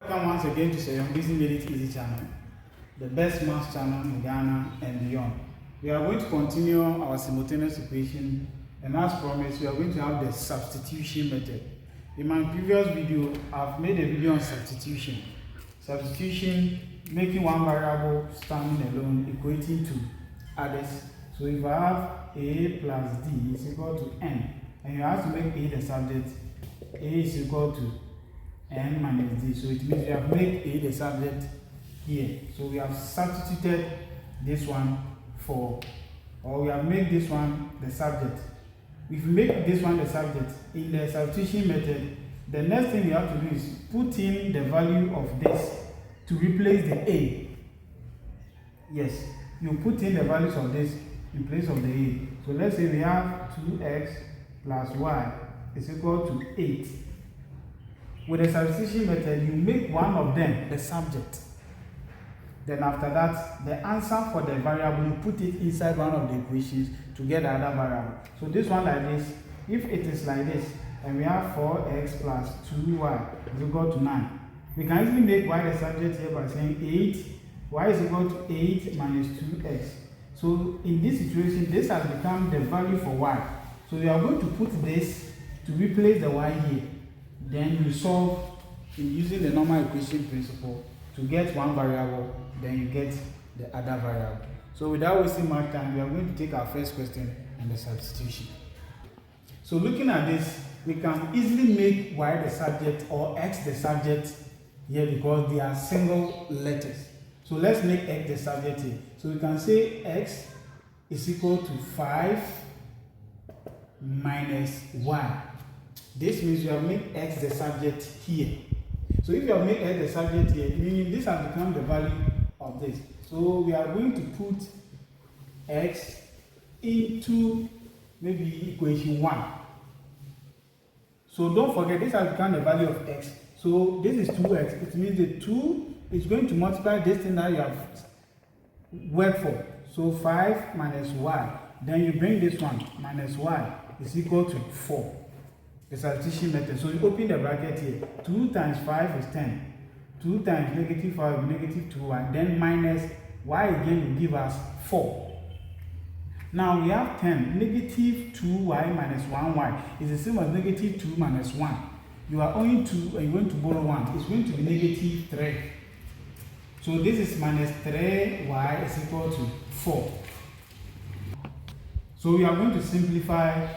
Welcome once again to Sayong Busy Made It Easy channel, the best math channel in Ghana and beyond. We are going to continue our simultaneous equation, and as promised, we are going to have the substitution method. In my previous video, I've made a video on substitution. Substitution, making one variable standing alone equating to others. So if I have a plus d is equal to n, and you have to make a the subject, a is equal to n minus d. So it means we have made a the subject here. So we have substituted this one for, or we have made this one the subject. If we make this one the subject in the substitution method, the next thing we have to do is put in the value of this to replace the a. Yes, you put in the values of this in place of the a. So let's say we have 2x plus y is equal to 8. With the substitution method, you make one of them the subject. Then after that, the answer for the variable, you put it inside one of the equations to get the other variable. So this one like this, if it is like this, and we have 4x plus 2y is equal to 9. We can easily make y the subject here by saying 8, y is equal to 8 minus 2x. So in this situation, this has become the value for y. So we are going to put this to replace the y here. Then you solve using the normal equation principle to get one variable, then you get the other variable. So without wasting much time, we are going to take our first question and the substitution. So looking at this, we can easily make y the subject or x the subject here because they are single letters. So let's make x the subject here. So we can say x is equal to 5 minus y. This means you have made x the subject here. So if you have made x the subject here, meaning this has become the value of this. So we are going to put x into maybe equation 1. So don't forget, this has become the value of x. So this is 2x. It means the 2 is going to multiply this thing that you have worked for. So 5 minus y. Then you bring this one, minus y is equal to 4. The substitution method. So you open the bracket here. 2 times 5 is 10. 2 times negative 5 is negative 2y. Then minus y again will give us 4. Now we have 10. Negative 2y minus 1y is the same as negative 2 minus 1. You are owing 2 and you're going to borrow 1. It's going to be negative 3. So this is minus 3y is equal to 4. So we are going to simplify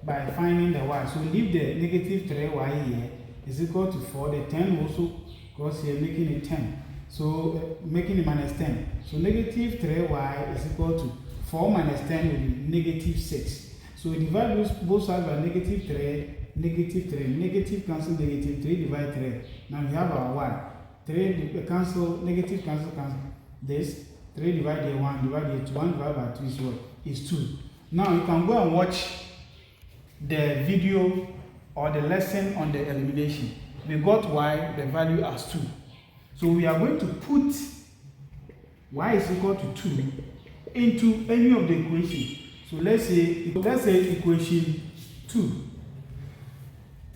by finding the y. So leave the negative 3y here is equal to 4. The 10 also goes here, making it 10. So making it minus 10. So negative 3y is equal to 4 minus 10 will be negative 6. So we divide both sides by negative 3, negative 3. Negative cancel negative, 3 divide 3. Now we have our y. 3 cancel, negative cancel, cancel. This 3 divide the 1, divide the 2. 1 divided by 2 is what? Is 2. Now you can go and watch the video or the lesson on the elimination. We got y, the value as 2. So we are going to put y is equal to 2 into any of the equations. So let's say equation 2.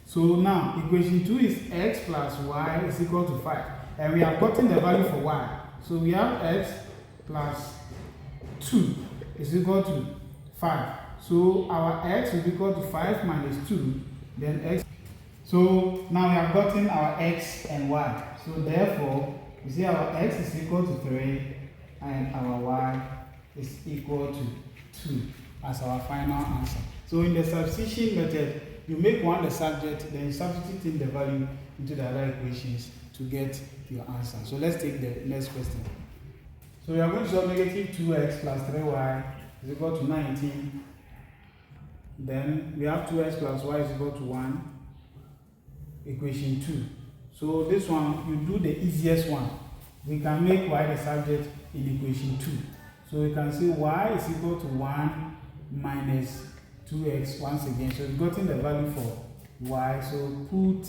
So now equation 2 is x plus y is equal to 5. And we have gotten the value for y. So we have x plus 2 is equal to 5. So our x is equal to 5 minus 2, then x. So now we have gotten our x and y. So therefore, we see our x is equal to 3 and our y is equal to 2 as our final answer. So in the substitution method, you make one the subject, then you substitute in the value into the other equations to get your answer. So let's take the next question. So we are going to solve negative 2x plus 3y is equal to 19. Then we have 2x plus y is equal to 1, equation 2. So this one, you do the easiest one. We can make y the subject in equation 2. So we can say y is equal to 1 minus 2x once again. So we've gotten the value for y. So put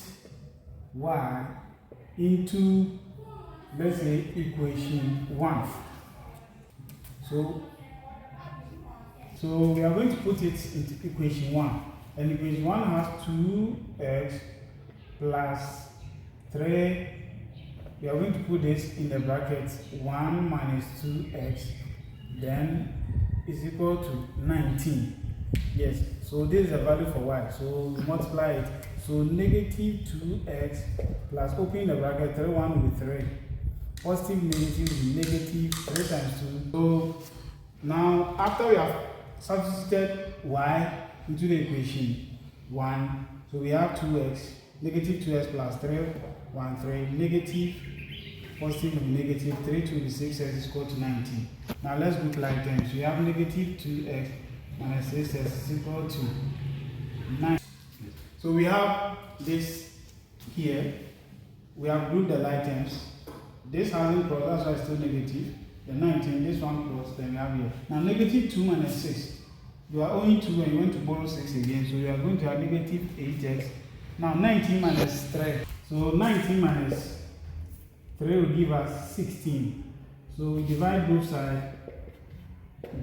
y into, let's say, equation 1. So we are going to put it into equation 1. And equation 1 has 2x plus 3 we are going to put this in the brackets 1 minus 2x, then is equal to 19. Yes, so this is the value for y, so we multiply it. So negative 2x plus, open the bracket, 3 1 will be 3. Positive negative will be negative 3 times 2. So now after we have substituted y into the equation 1, so we have 2x, negative 2x plus 3, 1, 3, negative, positive will be negative, 3, 2 will be 6, x is equal to 19. Now let's group like terms. We have negative 2x minus 6x is equal to 9. So we have this here. We have grouped the like terms. This hasn't crossed, that's why it's still negative. The 19, this one crossed, then we have here. Now negative 2 minus 6. You are owing 2 and you want to borrow 6 again, so you are going to have negative 8x. Now 19 minus 3. So 19 minus 3 will give us 16. So we divide both sides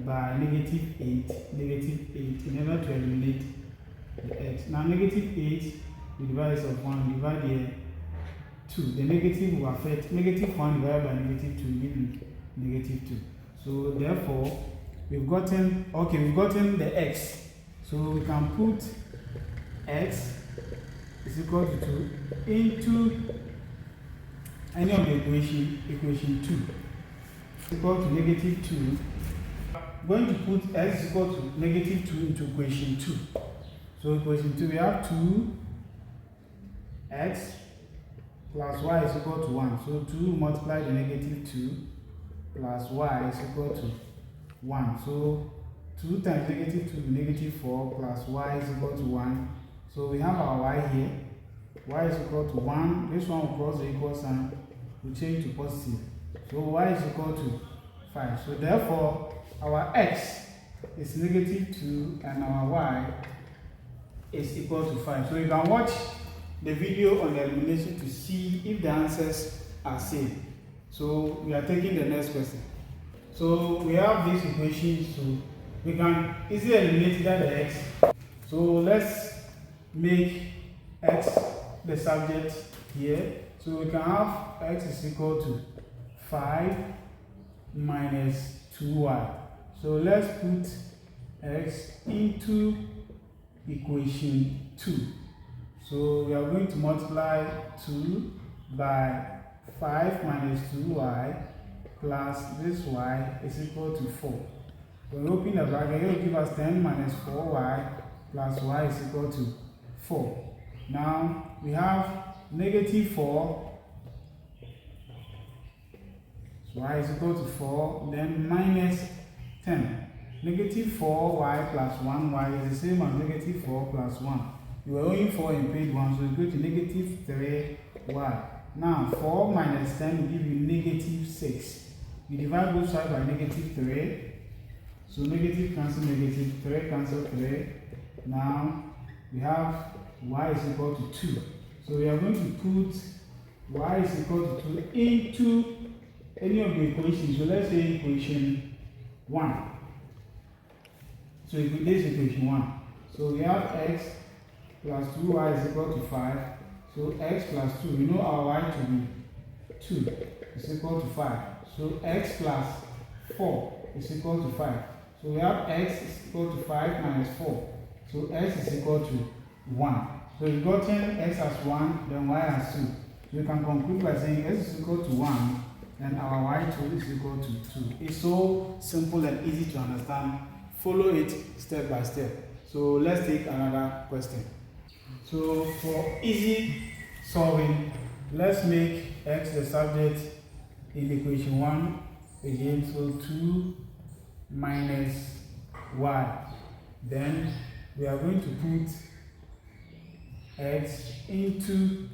by negative 8 in order to eliminate the x. Now negative 8, we divide this of 1, we divide here 2. The negative will affect negative 1 divided by negative 2 will give you negative 2. So therefore, we've gotten the x. So we can put x is equal to 2 into any of the equation 2. It's equal to negative 2. I'm going to put x is equal to negative 2 into equation 2. So equation 2, we have 2x plus y is equal to 1. So 2 multiplied the negative 2 plus y is equal to 1. So 2 times negative 2 is negative 4 plus y is equal to 1. So we have our y here. Y is equal to 1. This one will cross the equal sign. We change to positive. So y is equal to 5. So therefore, our x is negative 2 and our y is equal to 5. So you can watch the video on the elimination to see if the answers are same. So we are taking the next question. So we have this equation, so we can easily eliminate that the x. So let's make x the subject here. So we can have x is equal to 5 minus 2y. So let's put x into equation 2. So we are going to multiply 2 by 5 minus 2y plus this y is equal to 4. When we open the bracket, it will give us 10 minus 4y plus y is equal to 4. Now we have negative 4. So y is equal to 4, then minus 10. Negative 4y plus 1y is the same as negative 4 plus 1. You were owing 4 and paid 1, so you go to negative 3y. Now 4 minus 10 will give you negative 6. You divide both sides by negative 3. So negative cancel negative, 3 cancel 3. Now we have y is equal to 2. So we are going to put y is equal to 2 into any of the equations. So let's say equation 1. So this is equation 1. So we have x plus 2y is equal to 5. So x plus 2, we know our y to be 2 is equal to 5. So x plus 4 is equal to 5. So we have x is equal to 5 minus 4. So x is equal to 1. So we've gotten x as 1, then y as 2. You can conclude by saying x is equal to 1, and our y2 is equal to 2. It's so simple and easy to understand. Follow it step by step. So let's take another question. So for easy solving, let's make x the subject in equation 1 again. So 2 minus y. Then we are going to put x into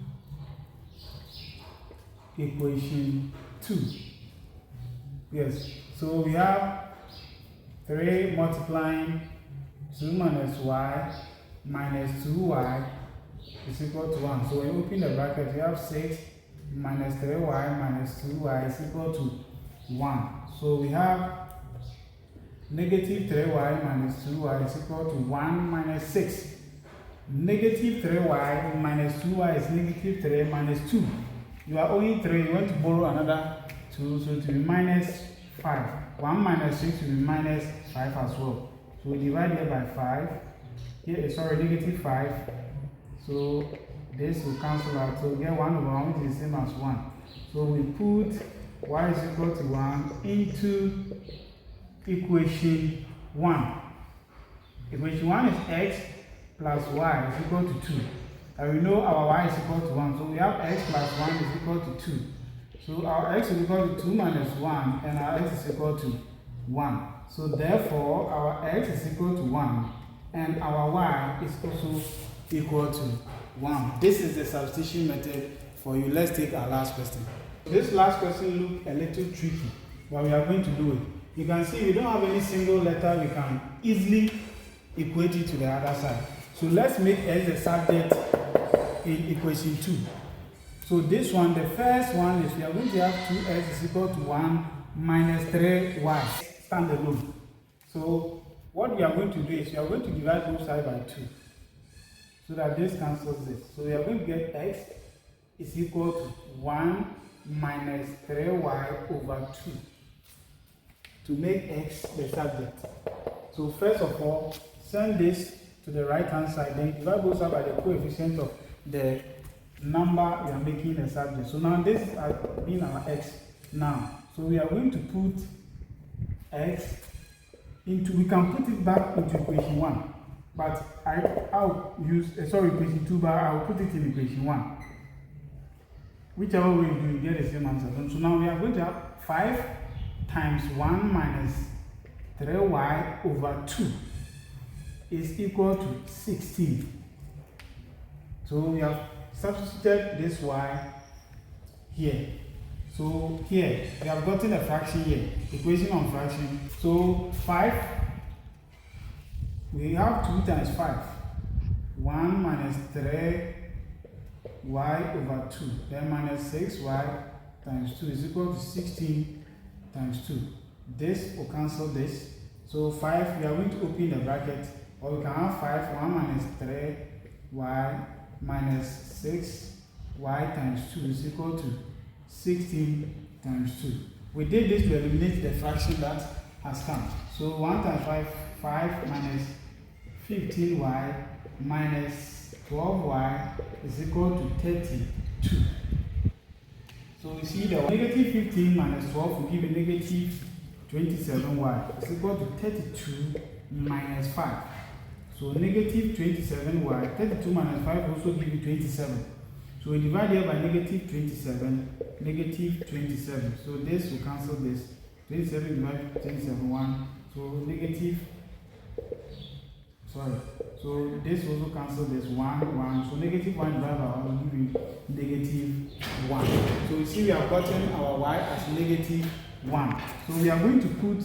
equation 2. Yes, so we have 3 multiplying 2 minus y minus 2y is equal to 1. So when you open the bracket, we have 6 minus 3y minus 2y is equal to 1. So we have negative 3y minus 2y is equal to 1 minus 6. Negative 3y minus 2y is negative 3 minus 2. You are owing 3, you want to borrow another 2, so it will be minus 5. 1 minus 6 will be minus 5 as well. So we divide here by 5. Here, sorry, negative 5. So this will cancel out. So we get 1 over 1, which is the same as 1. So we put y is equal to 1 into equation 1. Equation 1 is x plus y is equal to 2. And we know our y is equal to 1. So we have x plus 1 is equal to 2. So our x is equal to 2 minus 1, and our x is equal to 1. So therefore, our x is equal to 1, and our y is also equal to 1. This is the substitution method for you. Let's take our last question. This last question looks a little tricky, but we are going to do it. You can see we don't have any single letter. We can easily equate it to the other side. So let's make x the subject in equation 2. So this one, the first one is we are going to have 2x is equal to 1 minus 3y standalone. So what we are going to do is we are going to divide both sides by 2, so that this cancels this. So we are going to get x is equal to 1 minus 3y over 2 to make x the subject. So first of all, send this to the right hand side, then divide both sides by the coefficient of the number we are making the subject. So now this has been our x now. So we are going to put x into, we can put it back into equation 1. But I'll use, equation 2, but I'll put it in equation 1. Whichever way you do, you get the same answer. So now we are going to have 5 times 1 minus 3y over 2 is equal to 16. So we have substituted this y here. So here, we have gotten a fraction here, equation on fraction. So 5, we have 2 times 5. 1 minus 3y over 2. Then minus 6y times 2 is equal to 16 times 2. This will cancel this. So 5, we are going to open the bracket. Or we can have 5, 1 minus 3y minus 6y times 2 is equal to 16 times 2. We did this to eliminate the fraction that has come. So 1 times 5, 5 minus 15y minus 12y is equal to 32. So you see the negative 15 minus 12 will give you negative 27y. It's equal to 32 minus 5. So negative 27y, 32 minus 5 also give you 27. So we divide here by negative 27, negative 27. So this will cancel this. 27 divided by 27, 1. So negative, so this also cancel this, 1, 1. So negative 1 divided by 1 will give you negative 1. So you see we have gotten our y as negative 1. So we are going to put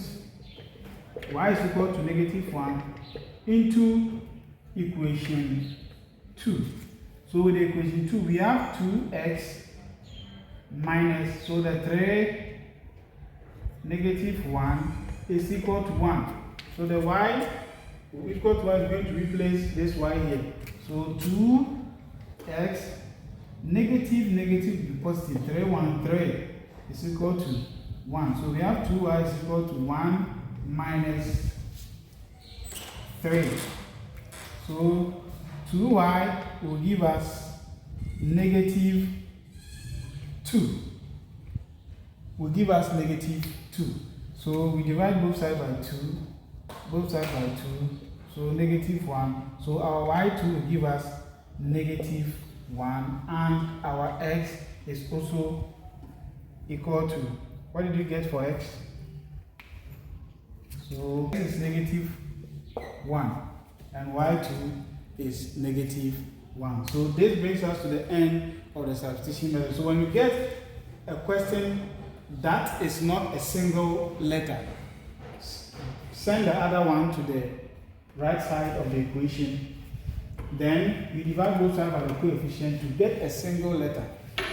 y is equal to negative 1 into equation 2. So with the equation 2, we have 2x minus, so the 3 negative 1 is equal to 1. So the y equal to y is going to replace this y here. So 2x negative will be positive. 3, 1, 3 is equal to 1. So we have 2y is equal to 1 minus 3. So 2y will give us negative 2. Will give us negative 2. So we divide both sides by 2. Both sides by 2. So negative 1. So our y2 will give us negative 1. And our x is also equal to, what did you get for x? So x is negative 1. And y2 is negative 1. So this brings us to the end of the substitution method. So when you get a question that is not a single letter, send the other one to the right side of the equation. Then you divide both sides by the coefficient to get a single letter.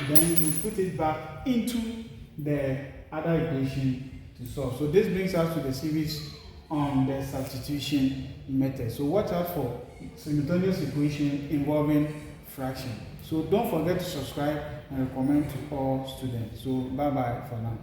Then you put it back into the other equation to solve. So this brings us to the series on the substitution method. So watch out for simultaneous equation involving fraction. So don't forget to subscribe and recommend to all students. So bye bye for now.